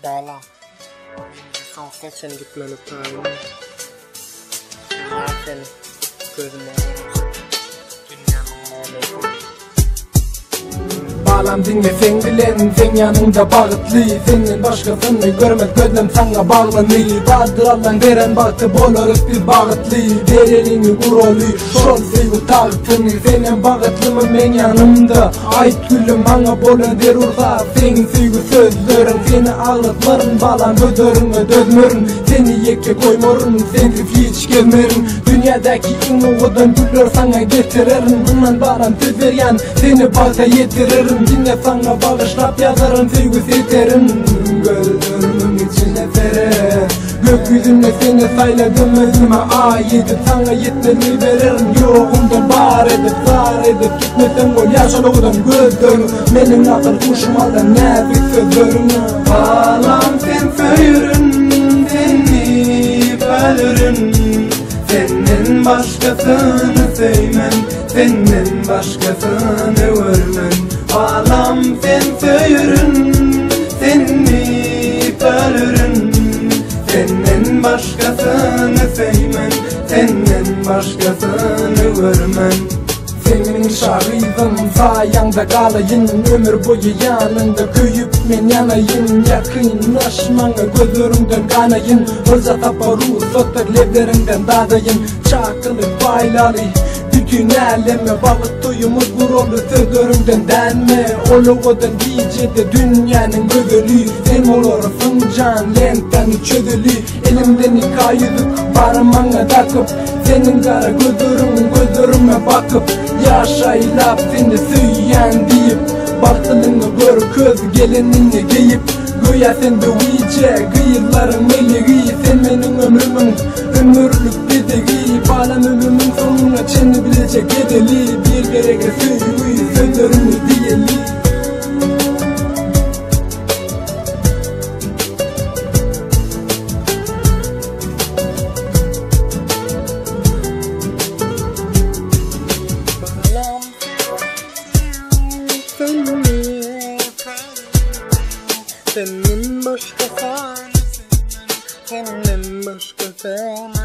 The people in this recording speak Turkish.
Bağlam. Sansa seni gitmeli payım. Seni gözüme dünyanın Bağlam dinle sen bilen, sen yanında bağıtlı. Senin başkasını görmek gözlem sana bağlanı. Vardır Allah'ın veren baktı bolarız bir bağıtlı. Verenini kurolu, şol sevgi tağıtını. Senin bağıtlı mı ben yanımda, ait gülüm bana bolan der urda. Senin sevgi sözlerin, seni ağlatmarın. Bağlam gözlerine dözmürün, seni yekke koymurun. Sensiz hiç gelmerin, dünyadaki en oğudan güller sana getiririn. Bundan bağlam söz veryan, seni bağda yetiririn. Yine sana bağışlap yazarım sevgi seterim. Gözlerimin içine serer, gökyüzüne seni sayladım özüme ait. Sana yetmeli veririm, yoğumda bar edip zar edip gitmesen ol yaşalıqdan gözlerim. Benim akıl kuşmadan nazik sözlerim. Bağlam sen söyürün, seni bölürün. Senin başkasını sevmen, senin başkasını vurmen. Bağlam sen söyürün, seni bölürün. Senin başkasını sevmen, senin başkasını vurmen. Senin şahidin sayanda kalayın, ömür boyu yanında köyüp men yanayın. Yakınlaşmana gözlerimden kanayın, Rıza taparu sotar levlerinden dadayın. Çakılıp baylalı bütün aleme bağıt duyumuz vuruldu sözlerimden denme. Oluğudan gecede dünyanın gözülü, sen olur fincan lenten çözülü. Elimden hikayedik parmağına takıp, senin kara gözlerime bakıp, yaşaylap seni söyleyen deyip, baktılını gör köz gelenini giyip. Güya sen de iyice gıyırların meleği, sen benim ömrümün ömürlük bedeği. Bağlam ömrümün sonuna çeni bilecek edeli, bir gereke söyleyi sözlerimi diyeli. Senin başka sen, senin başka sen.